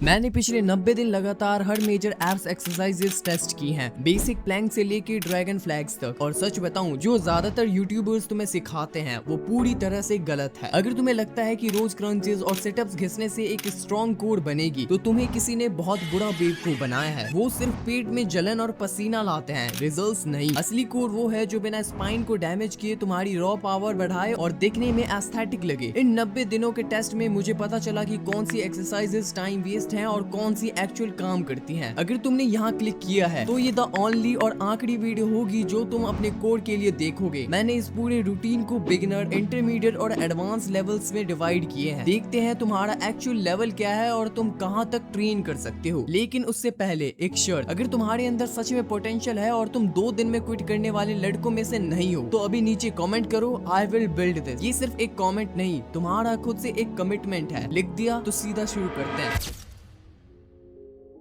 मैंने पिछले 90 दिन लगातार हर मेजर एब्स एक्सरसाइजेस टेस्ट की हैं, बेसिक प्लैंक से लेके ड्रैगन फ्लैग्स तक। और सच बताऊं, जो ज्यादातर यूट्यूबर्स तुम्हें सिखाते हैं वो पूरी तरह से गलत है। अगर तुम्हें लगता है कि रोज क्रंचेस और सिटअप्स घिसने से एक स्ट्रॉन्ग कोर बनेगी, तो तुम्हें किसी ने बहुत बुरा बेवकूफ बनाया है। वो सिर्फ पेट में जलन और पसीना लाते हैं, रिजल्ट्स नहीं। असली कोर वो है जो बिना स्पाइन को डैमेज किए तुम्हारी रॉ पावर बढ़ाए और दिखने में एस्थेटिक लगे। इन 90 दिनों के टेस्ट में मुझे पता चला कि कौन सी एक्सरसाइजेस टाइम वेस्ट हैं और कौन सी एक्चुअल काम करती हैं। अगर तुमने यहाँ क्लिक किया है तो ये द ओनली और आखिरी वीडियो होगी जो तुम अपने कोर के लिए देखोगे। मैंने इस पूरे रूटीन को बिगिनर, इंटरमीडिएट और एडवांस लेवल्स में डिवाइड किए हैं। देखते हैं तुम्हारा एक्चुअल लेवल क्या है और तुम कहाँ तक ट्रेन कर सकते हो। लेकिन उससे पहले एक शर्त, अगर तुम्हारे अंदर सच में पोटेंशियल है और तुम 2 दिन में क्विट करने वाले लड़कों में से नहीं हो, तो अभी नीचे कमेंट करो आई विल बिल्ड दिस। ये सिर्फ एक कमेंट नहीं, तुम्हारा खुद से एक कमिटमेंट है। लिख दिया तो सीधा शुरू करते हैं।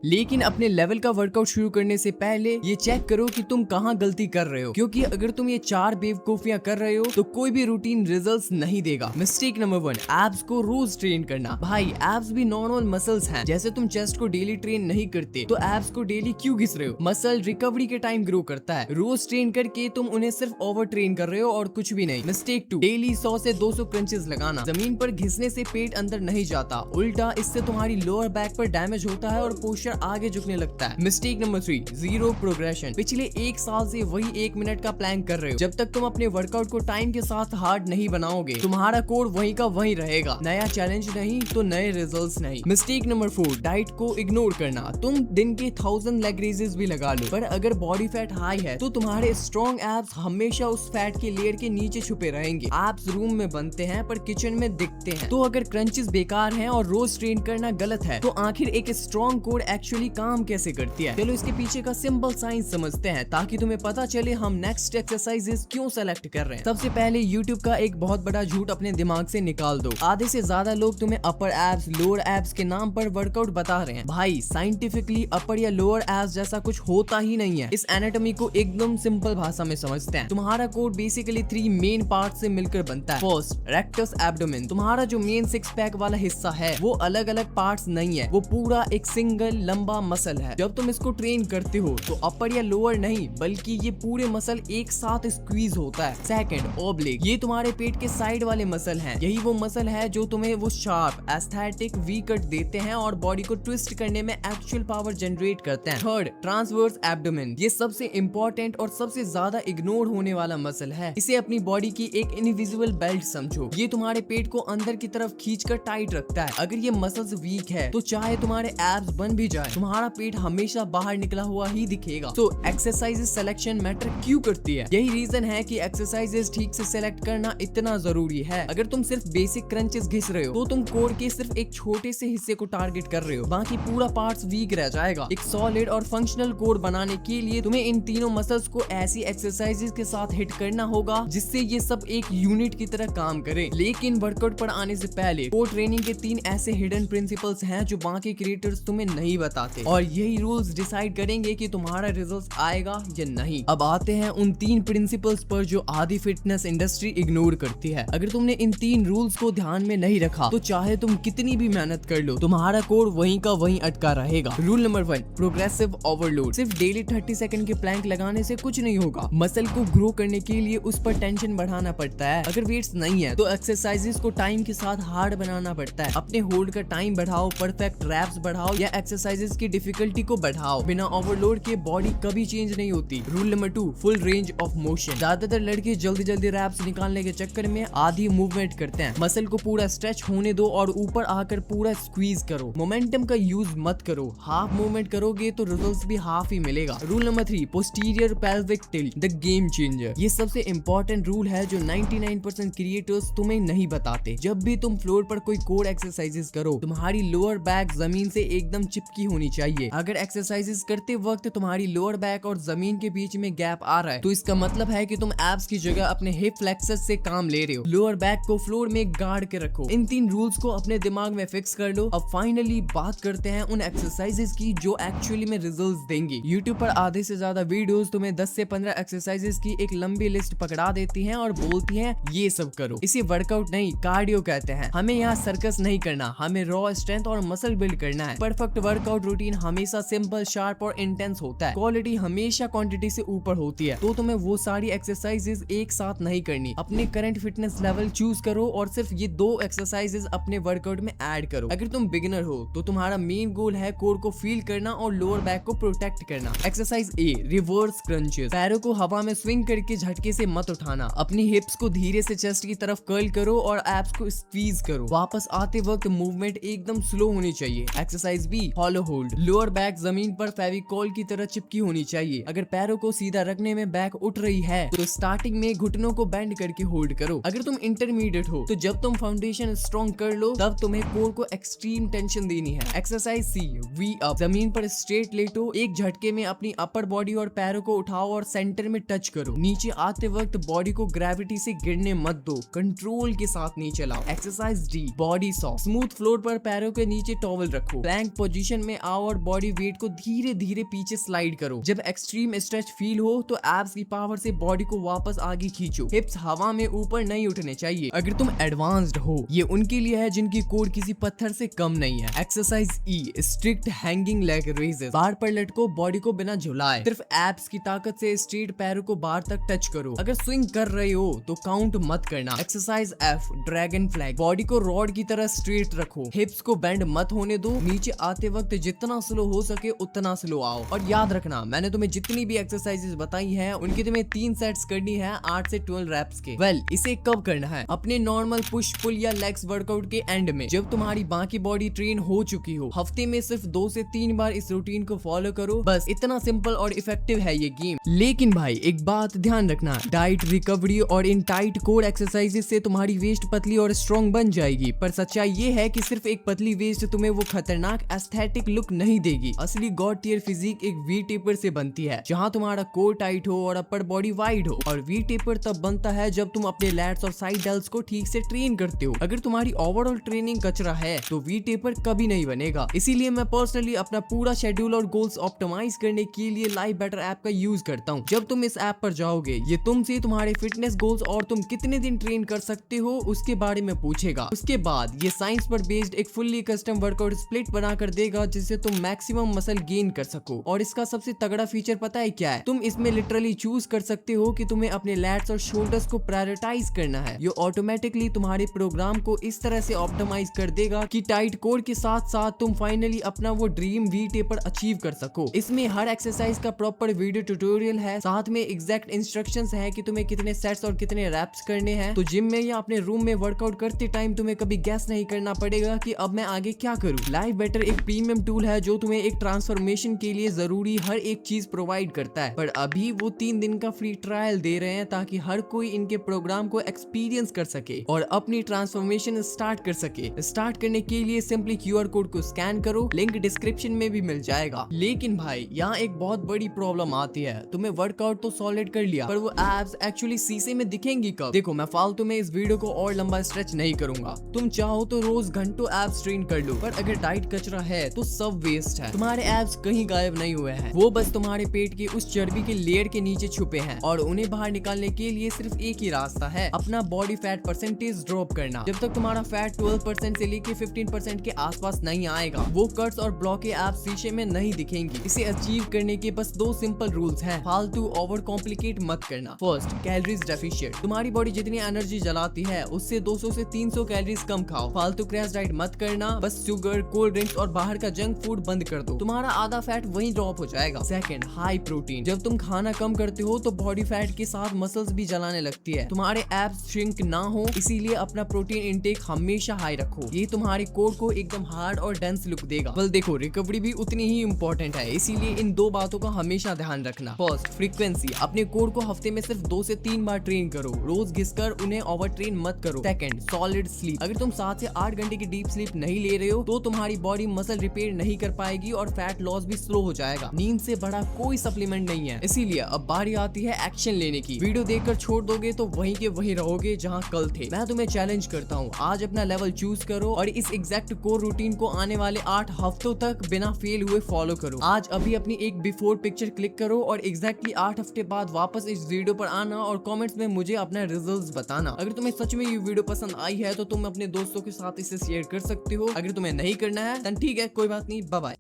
लेकिन अपने लेवल का वर्कआउट शुरू करने से पहले ये चेक करो कि तुम कहाँ गलती कर रहे हो, क्योंकि अगर तुम ये 4 बेवकूफियां कर रहे हो तो कोई भी रूटीन रिजल्ट्स नहीं देगा। मिस्टेक नंबर 1, एब्स को रोज ट्रेन करना। भाई, एब्स भी नॉर्मल मसल्स हैं। जैसे तुम चेस्ट को डेली ट्रेन नहीं करते तो एब्स को डेली क्यों घिस रहे हो? मसल रिकवरी के टाइम ग्रो करता है, रोज ट्रेन करके तुम उन्हें सिर्फ ओवर ट्रेन कर रहे हो और कुछ भी नहीं। मिस्टेक 2, डेली 100 से 200 क्रंचेस लगाना। जमीन पर घिसने से पेट अंदर नहीं जाता, उल्टा इससे तुम्हारी लोअर बैक पर डैमेज होता है और पोस्चर आगे झुकने लगता है। Mistake number 3, zero progression. पिछले 1 साल से वही 1 मिनट का प्लैंक कर रहे हो। जब तक तुम अपने वर्कआउट को टाइम के साथ हार्ड नहीं बनाओगे, तुम्हारा कोर वहीं का वहीं रहेगा। नया चैलेंज नहीं तो नए रिजल्ट्स नहीं। मिस्टेक नंबर 4, डाइट को इग्नोर करना। तुम दिन के 1000 लेग रेजेस भी लगा लो, पर अगर बॉडी फैट हाई है तो तुम्हारे स्ट्रॉन्ग एब्स हमेशा उस फैट के लेयर के नीचे छुपे रहेंगे। एब्स रूम में बनते हैं पर किचन में दिखते हैं। तो अगर क्रंचेस बेकार हैं और रोज ट्रेन करना गलत है, तो आखिर एक स्ट्रॉन्ग कोर एक्चुअली काम कैसे करती है? चलो इसके पीछे का सिंपल साइंस समझते हैं, ताकि तुम्हें पता चले हम नेक्स्ट एक्सरसाइजेस क्यों सेलेक्ट कर रहे हैं। सबसे पहले यूट्यूब का एक बहुत बड़ा झूठ अपने दिमाग से निकाल दो। आधे से ज्यादा लोग तुम्हें अपर एब्स, लोअर एब्स के नाम पर वर्कआउट बता रहे हैं। भाई, साइंटिफिकली अपर या लोअर एब्स जैसा कुछ होता ही नहीं है। इस एनाटॉमी को एकदम सिंपल भाषा में समझते हैं। तुम्हारा कोर बेसिकली 3 मेन पार्ट से मिलकर बनता है। First, rectus abdomen. तुम्हारा जो मेन 6 पैक वाला हिस्सा है वो अलग अलग पार्ट्स नहीं है, वो पूरा एक सिंगल लंबा मसल है। जब तुम इसको ट्रेन करते हो तो अपर या लोअर नहीं, बल्कि ये पूरे मसल एक साथ स्क्वीज होता है। Second, oblique. ये तुम्हारे पेट के साइड वाले मसल हैं। यही वो मसल है जो तुम्हें वो शार्प, एस्थेटिक वी कट देते हैं और बॉडी को ट्विस्ट करने में एक्चुअल पावर जनरेट करते हैं। Third, transverse abdomen. ये सबसे इंपॉर्टेंट और सबसे ज्यादा इग्नोर होने वाला मसल है। इसे अपनी बॉडी की एक इनविजिबल बेल्ट समझो। ये तुम्हारे पेट को अंदर की तरफ खींचकर टाइट रखता है। अगर ये मसल्स वीक है तो चाहे तुम्हारे एब्स बन भी जाए, तुम्हारा पेट हमेशा बाहर निकला हुआ ही दिखेगा। तो एक्सरसाइजेस सिलेक्शन मैटर क्यों करती है? यही रीजन है कि एक्सरसाइजेस ठीक से सिलेक्ट करना इतना जरूरी है। अगर तुम सिर्फ बेसिक क्रंचेस घिस रहे हो तो तुम कोर के सिर्फ एक छोटे से हिस्से को टारगेट कर रहे हो, बाकी पूरा पार्ट्स वीक रह जाएगा। एक सॉलिड और फंक्शनल कोर बनाने के लिए तुम्हें इन तीनों मसल्स को ऐसी एक्सरसाइजेस के साथ हिट करना होगा जिससे ये सब एक यूनिट की तरह काम करे। लेकिन वर्कआउट पर आने से पहले कोर ट्रेनिंग के 3 ऐसे हिडन प्रिंसिपल्स हैं जो बाकी क्रिएटर्स तुम्हें नहीं बताते, और यही रूल्स डिसाइड करेंगे कि तुम्हारा रिजल्ट आएगा या नहीं। अब आते हैं उन 3 प्रिंसिपल्स पर जो आधी फिटनेस इंडस्ट्री इग्नोर करती है। अगर तुमने इन 3 रूल्स को ध्यान में नहीं रखा तो चाहे तुम कितनी भी मेहनत कर लो, तुम्हारा कोर वहीं का वहीं अटका रहेगा। Rule number 1, progressive overload. सिर्फ डेली 30 सेकंड के प्लैंक लगाने से कुछ नहीं होगा। मसल को ग्रो करने के लिए उस पर टेंशन बढ़ाना पड़ता है। अगर वेट्स नहीं है तो एक्सरसाइजेस को टाइम के साथ हार्ड बनाना पड़ता है। अपने होल्ड का टाइम बढ़ाओ, परफेक्ट रैप्स बढ़ाओ या एक्सरसाइजेस की डिफिकल्टी को बढ़ाओ। बिना ओवरलोड के बॉडी कभी चेंज नहीं होती। Rule number 2, full range of motion. ज्यादातर लड़के जल्दी जल्दी रैप्स निकालने के चक्कर में आधी मूवमेंट करते हैं। मसल को पूरा स्ट्रेच होने दो और ऊपर आकर पूरा स्क्वीज करो। मोमेंटम का यूज मत करो। हाफ मूवमेंट करोगे तो रिजल्ट्स भी हाफ ही मिलेगा। Rule number 3, posterior pelvic tilt, the game changer. ये सबसे इंपॉर्टेंट रूल है जो 99% क्रिएटर्स तुम्हें नहीं बताते। जब भी तुम फ्लोर पर कोई कोर एक्सरसाइजेस करो, तुम्हारी लोअर बैक जमीन से एकदम चिपकी चिपकी होनी चाहिए। अगर एक्सरसाइजेस करते वक्त तुम्हारी लोअर बैक और जमीन के बीच में गैप आ रहा है तो इसका मतलब है कि तुम एब्स की जगह अपने हिप फ्लेक्सस से काम ले रहे हो। लोअर बैक को फ्लोर में गाड़ के रखो। इन 3 रूल्स को अपने दिमाग में फिक्स कर लो। अब फाइनली बात करते हैं उन एक्सरसाइजेस की जो एक्चुअली में रिजल्ट्स देंगी। यूट्यूब पर आधे से ज्यादा वीडियोस तुम्हें 10 से 15 एक्सरसाइजेस की एक लंबी लिस्ट पकड़ा देती हैं और बोलती हैं ये सब करो। इसे वर्कआउट नहीं कार्डियो कहते हैं। हमें यहाँ सर्कस नहीं करना, हमें रॉ स्ट्रेंथ और मसल बिल्ड करना है। परफेक्ट वर्कआउट रूटीन हमेशा सिंपल, शार्प और इंटेंस होता है। क्वालिटी हमेशा क्वांटिटी से ऊपर होती है। तो तुम्हें वो सारी एक्सरसाइजेस एक साथ नहीं करनी। अपने करंट फिटनेस लेवल चूज करो और सिर्फ ये 2 एक्सरसाइजेस अपने वर्कआउट में ऐड करो। अगर तुम बिगिनर हो तो तुम्हारा मेन गोल है कोर को फील करना और लोअर बैक को प्रोटेक्ट करना। एक्सरसाइज ए, रिवर्स क्रंचेस। पैरों को हवा में स्विंग करके झटके से मत उठाना। अपनी हिप्स को धीरे से चेस्ट की तरफ कर्ल करो और एब्स को स्क्वीज करो। वापस आते वक्त मूवमेंट एकदम स्लो होनी चाहिए। Exercise B, hollow hold. Lower back जमीन पर फेविकॉल की तरह चिपकी होनी चाहिए। अगर पैरों को सीधा रखने में बैक उठ रही है तो स्टार्टिंग में घुटनों को बेंड करके होल्ड करो। अगर तुम इंटरमीडिएट हो तो जब तुम फाउंडेशन स्ट्रॉन्ग कर लो तब तुम्हें कोर को एक्सट्रीम टेंशन देनी है। Exercise C, V up. जमीन पर स्ट्रेट लेटो। एक झटके में अपनी अपर बॉडी और पैरों को उठाओ और सेंटर में टच करो। नीचे आते वक्त बॉडी को ग्रेविटी से गिरने मत दो, कंट्रोल के साथ नीचे लाओ। Exercise D, body saw. Smooth floor पर पैरों के नीचे टॉवल रखो। प्लैंक पोजीशन में आओ और बॉडी वेट को धीरे धीरे पीछे स्लाइड करो। जब एक्सट्रीम स्ट्रेच फील हो तो एब्स की पावर से बॉडी को वापस आगे खींचो। हिप्स हवा में ऊपर नहीं उठने चाहिए। अगर तुम एडवांस्ड हो ये उनके लिए है जिनकी कोर किसी पत्थर से कम नहीं है। एक्सरसाइज ई, स्ट्रिक्ट हैंगिंग लेग रेजेस। बार पर लटको, बॉडी को बिना झुलाए। सिर्फ एब्स की ताकत से स्ट्रेट पैरों को बार तक टच करो। अगर स्विंग कर रहे हो तो काउंट मत करना। Exercise F, dragon flag. Body को रॉड की तरह स्ट्रेट रखो। हिप्स को बेंड मत होने दो। नीचे आते वक्त जितना स्लो हो सके उतना स्लो आओ। और याद रखना मैंने तुम्हें जितनी भी एक्सरसाइजेस बताई हैं उनकी तुम्हें 3 सेट्स करनी है 8 से 12 रैप्स के। इसे कब करना है? अपने नॉर्मल पुश पुल या लेग्स वर्कआउट के एंड में, जब तुम्हारी बाकी बॉडी ट्रेन हो चुकी हो। हफ्ते में सिर्फ 2 से 3 बार इस रूटीन को फॉलो करो। बस इतना सिंपल और इफेक्टिव है ये गेम। लेकिन भाई एक बात ध्यान रखना, डाइट, रिकवरी और इन टाइट कोर एक्सरसाइजेस से तुम्हारी वेस्ट पतली और स्ट्रॉन्ग बन जाएगी। पर सच्चाई ये है कि सिर्फ एक पतली वेस्ट तुम्हें वो खतरनाक एस्थेटिक लुक नहीं देगी। असली गॉड टियर फिजिक एक वी टेपर से बनती है, जहाँ तुम्हारा कोर टाइट हो और अपर बॉडी वाइड हो। और वी टेपर तब बनता है जब तुम अपने लैट्स और साइड डेल्स को ठीक से ट्रेन करते हो। अगर तुम्हारी ओवरऑल ट्रेनिंग कचरा है तो वी टेपर कभी नहीं बनेगा। इसीलिए मैं पर्सनली अपना पूरा शेड्यूल और गोल्स ऑप्टिमाइज करने के लिए लाइफ बेटर ऐप का यूज करता हूँ। जब तुम इस ऐप पर जाओगे ये तुमसे तुम्हारे फिटनेस गोल्स और तुम कितने दिन ट्रेन कर सकते हो उसके बारे में पूछेगा। उसके बाद ये साइंस पर बेस्ड एक फुल्ली कस्टम वर्कआउट स्प्लिट बना कर देगा जिससे तुम मैक्सिमम मसल गेन कर सको। और इसका सबसे तगड़ा फीचर पता है क्या है? तुम इसमें लिटरली चूज कर सकते हो कि तुम्हें अपने लैट्स और शोल्डर्स को प्रायोरिटाइज करना है। ये ऑटोमेटिकली तुम्हारे प्रोग्राम को इस तरह से ऑप्टिमाइज कर देगा कि टाइट कोर के साथ साथ तुम फाइनली अपना वो ड्रीम वी टेपर अचीव कर सको। इसमें हर एक्सरसाइज का प्रॉपर वीडियो ट्यूटोरियल है, साथ में एग्जैक्ट इंस्ट्रक्शंस है कि तुम्हें कितने सेट्स और कितने रैप्स करने हैं। तो जिम में या अपने रूम में वर्कआउट करते टाइम तुम्हें कभी गैस नहीं करना पड़ेगा कि अब मैं आगे क्या करूं। लाइफ बेटर एक प्रीमियम टूल है जो तुम्हें एक ट्रांसफॉर्मेशन के लिए जरूरी हर एक चीज प्रोवाइड करता है। पर अभी वो 3 दिन का फ्री ट्रायल दे रहे हैं ताकि हर कोई इनके प्रोग्राम को एक्सपीरियंस कर सके और अपनी ट्रांसफॉर्मेशन स्टार्ट कर सके। स्टार्ट करने के लिए सिंपली QR कोड को स्कैन करो, लिंक डिस्क्रिप्शन में भी मिल जाएगा। लेकिन भाई यहाँ एक बहुत बड़ी प्रॉब्लम आती है। तुम्हें वर्कआउट तो सॉलिड कर लिया पर वो एब्स एक्चुअली शीशे में दिखेंगी कब? देखो मैं फालतू में इस वीडियो को और लंबा स्ट्रेच नहीं करूंगा। तुम चाहो तो रोज घंटों एब्स ट्रेन कर लो, पर अगर डाइट कचरा है तो सब वेस्ट है। तुम्हारे एब्स कहीं गायब नहीं हुए हैं, वो बस तुम्हारे पेट की उस चर्बी के लेयर के नीचे छुपे हैं। और उन्हें बाहर निकालने के लिए सिर्फ एक ही रास्ता है, अपना बॉडी फैट परसेंटेज ड्रॉप करना। जब तक तुम्हारा फैट 12% से लेके 15% के आसपास नहीं आएगा वो कट्स और ब्लॉके एब्स शीशे में नहीं दिखेंगी। इसे अचीव करने के बस 2 सिंपल रूल्स हैं। फालतू ओवर कॉम्प्लिकेट मत करना। First, calories deficient. तुम्हारी बॉडी जितनी एनर्जी जलाती है उससे 200 से 300 कैलोरीज कम खाओ। फालतू क्रैश डाइट मत करना, बस शुगर, कोल्ड ड्रिंक्स और बाहर का जंक फूड बंद कर दो। तुम्हारा आधा फैट वहीं ड्रॉप हो जाएगा। Second, high protein. जब तुम खाना कम करते हो तो बॉडी फैट के साथ मसल्स भी जलाने लगती है। तुम्हारे एब्स श्रिंक ना हो इसीलिए अपना प्रोटीन इंटेक हमेशा हाई रखो। ये तुम्हारे कोर को एकदम हार्ड और डेंस लुक देगा। वेल देखो रिकवरी भी उतनी ही इंपॉर्टेंट है, इसीलिए इन 2 बातों का हमेशा ध्यान रखना। First, frequency. अपने कोर को हफ्ते में सिर्फ 2 से 3 बार ट्रेन करो, रोज घिसकर उन्हें ओवर ट्रेन मत करो। Second, solid sleep. अगर तुम 7 से 8 घंटे की डीप स्लीप नहीं ले रहे हो तो तुम्हारी बॉडी मसल रिपेयर मेंटेन नहीं कर पाएगी और फैट लॉस भी स्लो हो जाएगा। नींद से बड़ा कोई सप्लीमेंट नहीं है। इसीलिए अब बारी आती है एक्शन लेने की। वीडियो देखकर छोड़ दोगे तो वहीं के वहीं रहोगे जहां कल थे। मैं तुम्हें चैलेंज करता हूं, आज अपना लेवल चूज करो और इस एग्जैक्ट कोर रूटीन को आने वाले 8 हफ्तों तक बिना फेल हुए फॉलो करो। आज अभी अपनी एक बिफोर पिक्चर क्लिक करो और एग्जैक्टली 8 हफ्ते बाद वापस इस वीडियो पर आना और कमेंट्स में मुझे अपना रिजल्ट्स बताना। अगर तुम्हें सच में ये वीडियो पसंद आई है तो तुम अपने दोस्तों के साथ इसे शेयर कर सकते हो। अगर तुम्हें नहीं करना है तो ठीक है, कोई बात नहीं, बाय बाय।